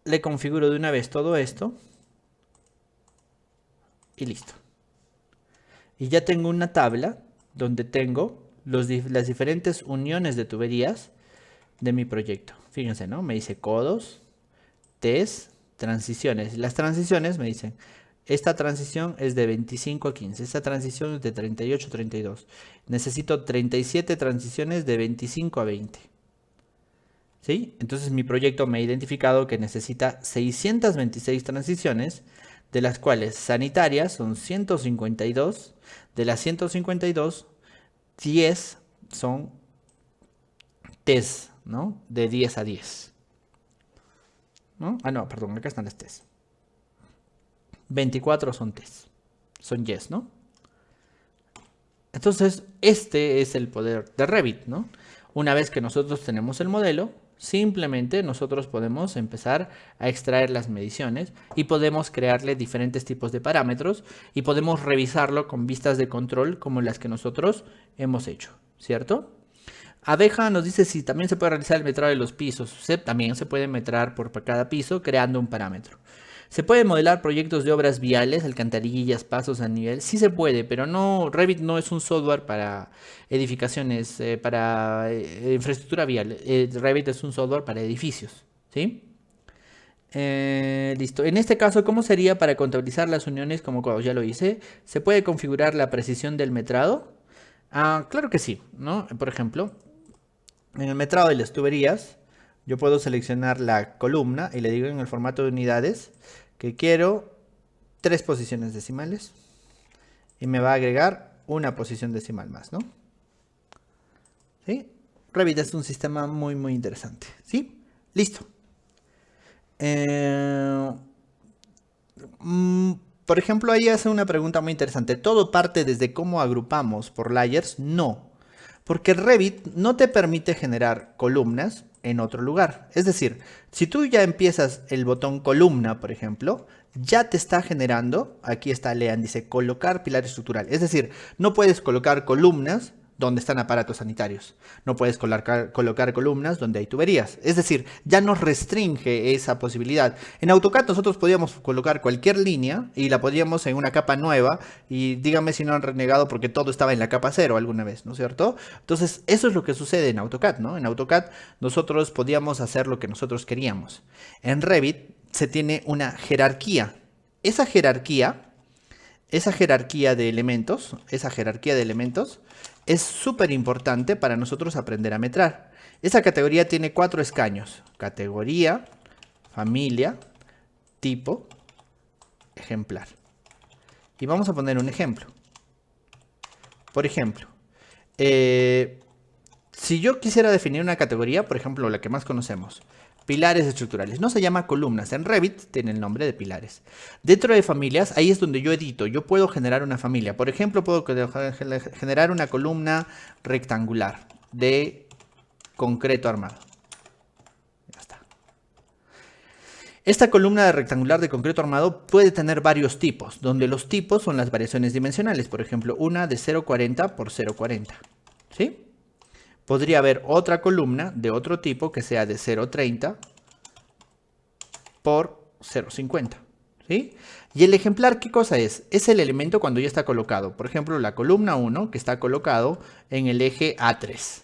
le configuro de una vez todo esto y listo. Y ya tengo una tabla donde tengo las diferentes uniones de tuberías de mi proyecto. Fíjense, ¿no? Me dice codos, T's, transiciones. Las transiciones me dicen, esta transición es de 25 a 15, esta transición es de 38 a 32. Necesito 37 transiciones de 25 a 20. ¿Sí? Entonces mi proyecto me ha identificado que necesita 626 transiciones, de las cuales sanitarias son 152. De las 152, 10 son test ¿no? De 10 a 10. ¿No? Ah, no, perdón, acá están las T's. 24 son T's. Son yes, ¿no? Entonces, este es el poder de Revit, ¿no? Una vez que nosotros tenemos el modelo, simplemente nosotros podemos empezar a extraer las mediciones y podemos crearle diferentes tipos de parámetros y podemos revisarlo con vistas de control como las que nosotros hemos hecho, ¿cierto? Abeja nos dice si también se puede realizar el metrado de los pisos. También se puede metrar por cada piso creando un parámetro. ¿Se puede modelar proyectos de obras viales, alcantarillas, pasos a nivel? Sí se puede, pero no, Revit no es un software para edificaciones, para infraestructura vial. Revit es un software para edificios, ¿sí? Listo. En este caso, ¿cómo sería para contabilizar las uniones como cuando ya lo hice? ¿Se puede configurar la precisión del metrado? Claro que sí, ¿no? Por ejemplo, en el metrado de las tuberías, yo puedo seleccionar la columna y le digo en el formato de unidades que quiero 3 posiciones decimales y me va a agregar una posición decimal más, ¿no? ¿Sí? Revit es un sistema muy, muy interesante, ¿sí? Listo. Por ejemplo, ahí hace una pregunta muy interesante. ¿Todo parte desde cómo agrupamos por layers? No. Porque Revit no te permite generar columnas en otro lugar. Es decir, si tú ya empiezas el botón columna, por ejemplo, ya te está generando, aquí está, lean, dice colocar pilar estructural. Es decir, no puedes colocar columnas donde están aparatos sanitarios. No puedes colocar columnas donde hay tuberías. Es decir, ya nos restringe esa posibilidad. En AutoCAD nosotros podíamos colocar cualquier línea y la podíamos en una capa nueva y díganme si no han renegado porque todo estaba en la capa 0 alguna vez, ¿no es cierto? Entonces, eso es lo que sucede en AutoCAD, ¿no? En AutoCAD nosotros podíamos hacer lo que nosotros queríamos. En Revit se tiene una jerarquía. Esa jerarquía de elementos, es súper importante para nosotros aprender a metrar. Esa categoría tiene 4 escaños. Categoría, familia, tipo, ejemplar. Y vamos a poner un ejemplo. Por ejemplo, si yo quisiera definir una categoría, por ejemplo, la que más conocemos, pilares estructurales. No se llama columnas. En Revit tiene el nombre de pilares. Dentro de familias, ahí es donde yo edito. Yo puedo generar una familia. Por ejemplo, puedo generar una columna rectangular de concreto armado. Ya está. Esta columna de rectangular de concreto armado puede tener varios tipos, donde los tipos son las variaciones dimensionales. Por ejemplo, una de 0,40 por 0,40. ¿Sí? Podría haber otra columna de otro tipo que sea de 0,30 por 0,50. ¿Sí? Y el ejemplar, ¿qué cosa es? Es el elemento cuando ya está colocado. Por ejemplo, la columna 1 que está colocado en el eje A3.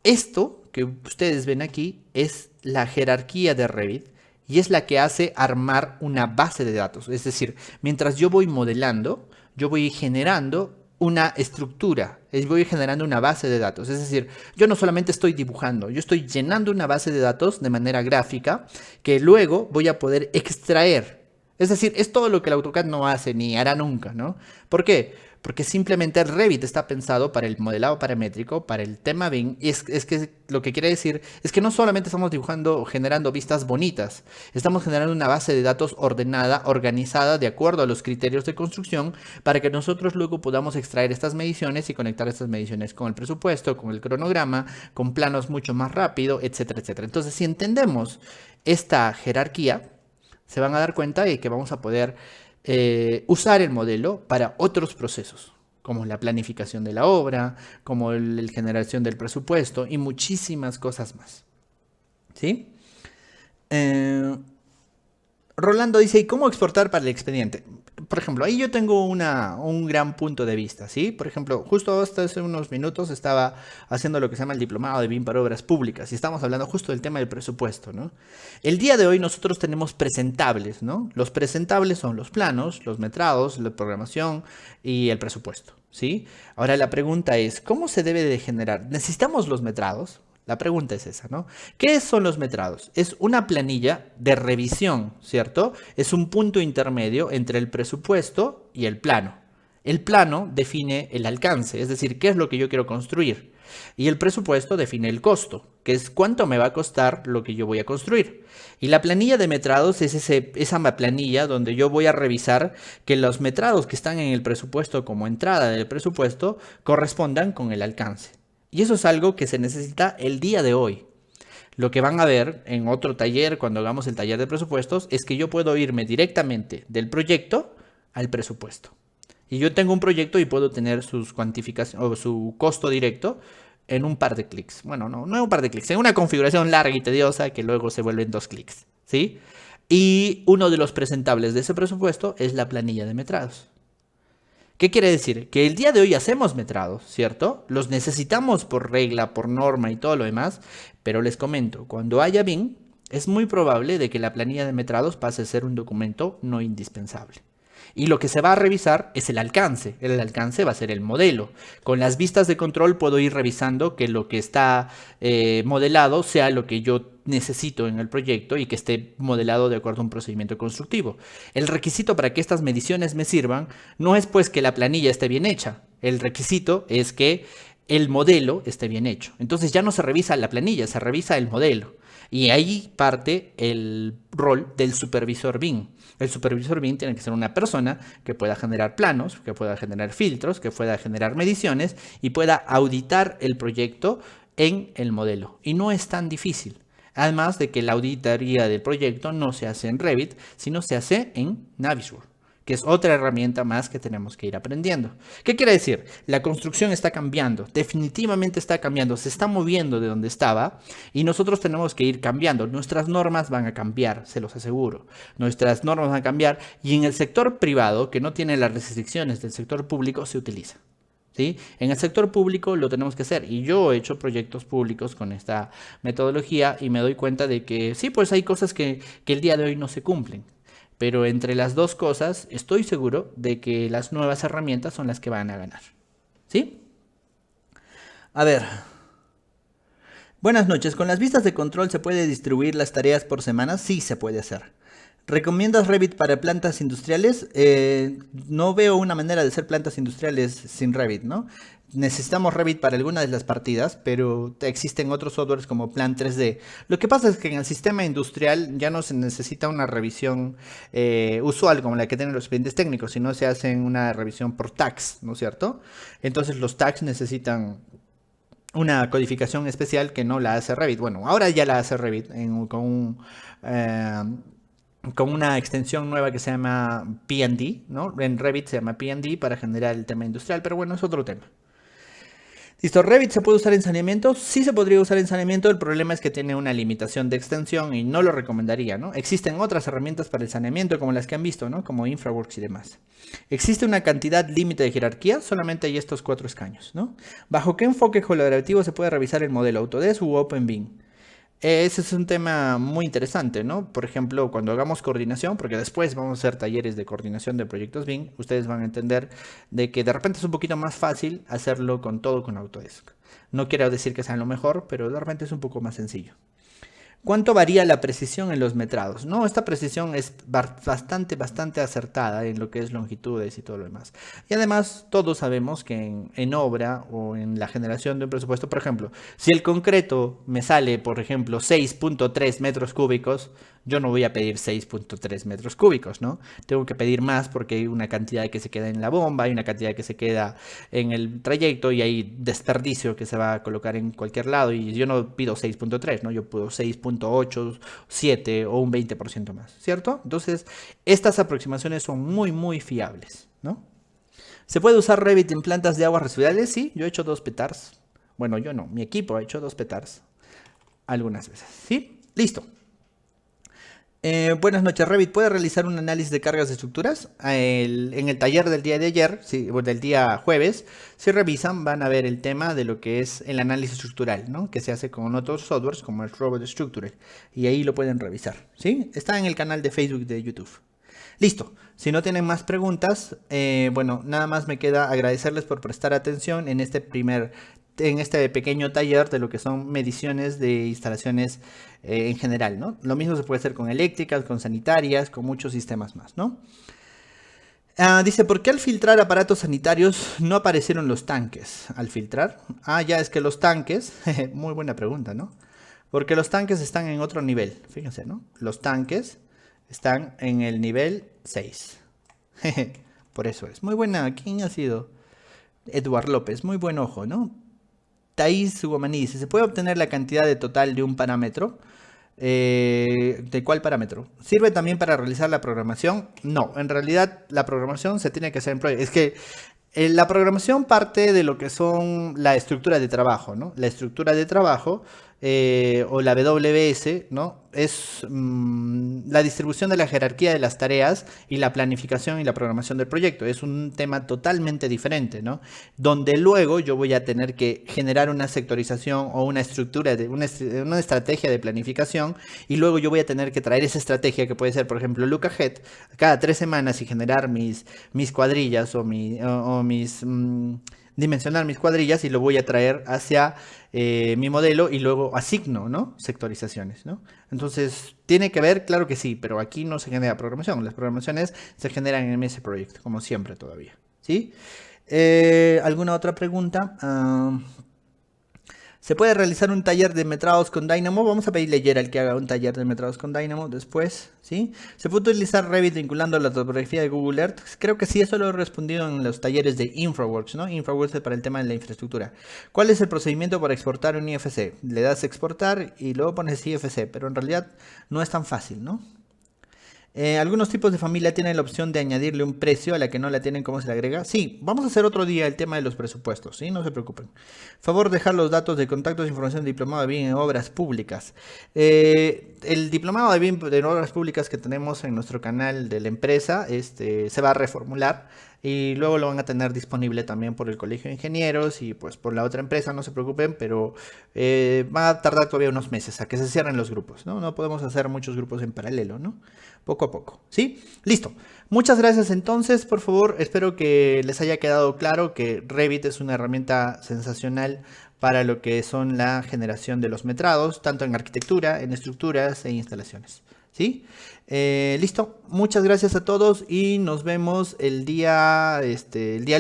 Esto que ustedes ven aquí es la jerarquía de Revit y es la que hace armar una base de datos. Es decir, mientras yo voy modelando, yo voy generando una estructura, voy generando una base de datos. Es decir, yo no solamente estoy dibujando, yo estoy llenando una base de datos de manera gráfica que luego voy a poder extraer. Es decir, es todo lo que el AutoCAD no hace ni hará nunca, ¿no? ¿Por qué? Porque simplemente el Revit está pensado para el modelado paramétrico, para el tema BIM. Y es que lo que quiere decir es que no solamente estamos dibujando o generando vistas bonitas, estamos generando una base de datos ordenada, organizada, de acuerdo a los criterios de construcción, para que nosotros luego podamos extraer estas mediciones y conectar estas mediciones con el presupuesto, con el cronograma, con planos mucho más rápido, etcétera, etcétera. Entonces, si entendemos esta jerarquía, se van a dar cuenta de que vamos a poder usar el modelo para otros procesos, como la planificación de la obra, como la generación del presupuesto y muchísimas cosas más. ¿Sí? Rolando dice, ¿y cómo exportar para el expediente? Por ejemplo, ahí yo tengo un gran punto de vista, ¿sí? Por ejemplo, justo hasta hace unos minutos estaba haciendo lo que se llama el diplomado de BIM para obras públicas y estamos hablando justo del tema del presupuesto, ¿no? El día de hoy nosotros tenemos presentables, ¿no? Los presentables son los planos, los metrados, la programación y el presupuesto, ¿sí? Ahora la pregunta es, ¿cómo se debe de generar? ¿Necesitamos los metrados? La pregunta es esa, ¿no? ¿Qué son los metrados? Es una planilla de revisión, ¿cierto? Es un punto intermedio entre el presupuesto y el plano. El plano define el alcance, es decir, qué es lo que yo quiero construir. Y el presupuesto define el costo, que es cuánto me va a costar lo que yo voy a construir. Y la planilla de metrados es esa planilla donde yo voy a revisar que los metrados que están en el presupuesto como entrada del presupuesto correspondan con el alcance. Y eso es algo que se necesita el día de hoy. Lo que van a ver en otro taller, cuando hagamos el taller de presupuestos, es que yo puedo irme directamente del proyecto al presupuesto. Y yo tengo un proyecto y puedo tener sus cuantificaciones o su costo directo en un par de clics. Bueno, no en un par de clics, en una configuración larga y tediosa que luego se vuelve en 2 clics, ¿sí? Y uno de los presentables de ese presupuesto es la planilla de metrados. ¿Qué quiere decir? Que el día de hoy hacemos metrados, ¿cierto? Los necesitamos por regla, por norma y todo lo demás, pero les comento, cuando haya BIM, es muy probable de que la planilla de metrados pase a ser un documento no indispensable. Y lo que se va a revisar es el alcance. El alcance va a ser el modelo. Con las vistas de control puedo ir revisando que lo que está modelado sea lo que yo necesito en el proyecto y que esté modelado de acuerdo a un procedimiento constructivo. El requisito para que estas mediciones me sirvan no es pues que la planilla esté bien hecha. El requisito es que el modelo esté bien hecho. Entonces ya no se revisa la planilla, se revisa el modelo. Y ahí parte el rol del supervisor BIM. El supervisor BIM tiene que ser una persona que pueda generar planos, que pueda generar filtros, que pueda generar mediciones y pueda auditar el proyecto en el modelo. Y no es tan difícil. Además de que la auditoría del proyecto no se hace en Revit, sino se hace en Navisworks, que es otra herramienta más que tenemos que ir aprendiendo. ¿Qué quiere decir? La construcción está cambiando, definitivamente está cambiando, se está moviendo de donde estaba y nosotros tenemos que ir cambiando. Nuestras normas van a cambiar, se los aseguro. Nuestras normas van a cambiar y en el sector privado, que no tiene las restricciones del sector público, se utiliza. ¿Sí? En el sector público lo tenemos que hacer y yo he hecho proyectos públicos con esta metodología y me doy cuenta de que sí, pues hay cosas que el día de hoy no se cumplen. Pero entre las dos cosas estoy seguro de que las nuevas herramientas son las que van a ganar. ¿Sí? A ver. Buenas noches. ¿Con las vistas de control se puede distribuir las tareas por semana? Sí, se puede hacer. ¿Recomiendas Revit para plantas industriales? No veo una manera de hacer plantas industriales sin Revit, ¿no? Necesitamos Revit para algunas de las partidas, pero existen otros softwares como Plan 3D. Lo que pasa es que en el sistema industrial ya no se necesita una revisión usual como la que tienen los expedientes técnicos, sino se hace una revisión por tags, ¿no es cierto? Entonces los tags necesitan una codificación especial que no la hace Revit. Bueno, ahora ya la hace Revit con una extensión nueva que se llama P&D, ¿no? En Revit se llama P&D para generar el tema industrial, pero bueno, es otro tema. ¿Listo? ¿Revit se puede usar en saneamiento? Sí se podría usar en saneamiento, el problema es que tiene una limitación de extensión y no lo recomendaría, ¿no? Existen otras herramientas para el saneamiento como las que han visto, ¿no? Como Infraworks y demás. ¿Existe una cantidad límite de jerarquía? Solamente hay estos 4 escaños, ¿no? ¿Bajo qué enfoque colaborativo se puede revisar el modelo Autodesk u OpenBIM? Ese es un tema muy interesante, ¿no? Por ejemplo, cuando hagamos coordinación, porque después vamos a hacer talleres de coordinación de proyectos BIM, ustedes van a entender de que de repente es un poquito más fácil hacerlo con Autodesk. No quiero decir que sea lo mejor, pero de repente es un poco más sencillo. ¿Cuánto varía la precisión en los metrados? No, esta precisión es bastante acertada en lo que es longitudes y todo lo demás. Y además, todos sabemos que en obra o en la generación de un presupuesto, por ejemplo, si el concreto me sale, por ejemplo, 6.3 metros cúbicos, yo no voy a pedir 6.3 metros cúbicos, ¿no? Tengo que pedir más porque hay una cantidad que se queda en la bomba, hay una cantidad que se queda en el trayecto y hay desperdicio que se va a colocar en cualquier lado y yo no pido 6.3, ¿no? Yo pido 6.8, 7 o un 20% más, ¿cierto? Entonces, estas aproximaciones son muy fiables, ¿no? ¿Se puede usar Revit en plantas de aguas residuales? Sí, yo he hecho 2 petars. Bueno, yo no, mi equipo ha hecho 2 petars algunas veces, ¿sí? Listo. Buenas noches, Revit puede realizar un análisis de cargas de estructuras. En el taller del día de ayer, del día jueves, si revisan van a ver el tema de lo que es el análisis estructural, ¿no? Que se hace con otros softwares como el Robot Structure y ahí lo pueden revisar, ¿sí? Está en el canal de Facebook de YouTube. Listo, si no tienen más preguntas, bueno, nada más me queda agradecerles por prestar atención en este pequeño taller de lo que son mediciones de instalaciones en general, ¿no? Lo mismo se puede hacer con eléctricas, con sanitarias, con muchos sistemas más, ¿no? Dice, ¿por qué al filtrar aparatos sanitarios no aparecieron los tanques? ¿Al filtrar? Ya es que los tanques, muy buena pregunta, ¿no? Porque los tanques están en otro nivel, fíjense, ¿no? Los tanques están en el nivel 6. Por eso es. Muy buena, ¿quién ha sido? Eduard López, muy buen ojo, ¿no? Thais Guamaní dice, ¿se puede obtener la cantidad de total de un parámetro? ¿De cuál parámetro? ¿Sirve también para realizar la programación? No, en realidad la programación se tiene que hacer en Project. Es que la programación parte de lo que son la estructura de trabajo, ¿no? La estructura de trabajo o la WS, ¿no? Es la distribución de la jerarquía de las tareas y la planificación y la programación del proyecto. Es un tema totalmente diferente, ¿no? Donde luego yo voy a tener que generar una sectorización o una estructura, una estrategia de planificación, y luego yo voy a tener que traer esa estrategia que puede ser, por ejemplo, look ahead, cada 3 semanas y generar mis cuadrillas o mis... dimensionar mis cuadrillas y lo voy a traer hacia mi modelo y luego asigno, ¿no? Sectorizaciones, ¿no? Entonces, ¿tiene que ver? Claro que sí, pero aquí no se genera programación. Las programaciones se generan en MS Project, como siempre todavía, ¿sí? ¿Alguna otra pregunta? ¿Se puede realizar un taller de metrados con Dynamo? Vamos a pedirle a Gerald que haga un taller de metrados con Dynamo después, ¿sí? ¿Se puede utilizar Revit vinculando a la topografía de Google Earth? Creo que sí, eso lo he respondido en los talleres de Infraworks, ¿no? Infraworks es para el tema de la infraestructura. ¿Cuál es el procedimiento para exportar un IFC? Le das exportar y luego pones IFC, pero en realidad no es tan fácil, ¿no? Algunos tipos de familia tienen la opción de añadirle un precio a la que no la tienen, ¿cómo se le agrega? Sí, vamos a hacer otro día el tema de los presupuestos, ¿sí? No se preocupen. Favor dejar los datos de contactos e información de diplomado de BIM en obras públicas. El diplomado de BIM en obras públicas que tenemos en nuestro canal de la empresa se va a reformular y luego lo van a tener disponible también por el Colegio de Ingenieros y pues por la otra empresa, no se preocupen, pero va a tardar todavía unos meses a que se cierren los grupos, ¿no? No podemos hacer muchos grupos en paralelo, ¿no? Poco a poco, ¿sí? Listo. Muchas gracias entonces, por favor, espero que les haya quedado claro que Revit es una herramienta sensacional para lo que son la generación de los metrados, tanto en arquitectura, en estructuras e instalaciones, ¿sí? Listo, muchas gracias a todos y nos vemos el día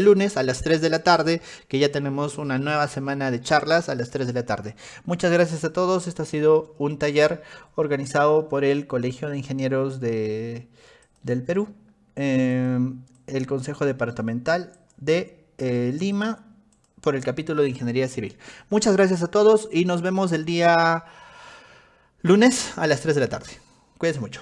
lunes a las 3 de la tarde, que ya tenemos una nueva semana de charlas a las 3 de la tarde. Muchas gracias a todos, este ha sido un taller organizado por el Colegio de Ingenieros del Perú, el Consejo Departamental de Lima, por el capítulo de Ingeniería Civil. Muchas gracias a todos y nos vemos el día lunes a las 3 de la tarde. Cuídense mucho.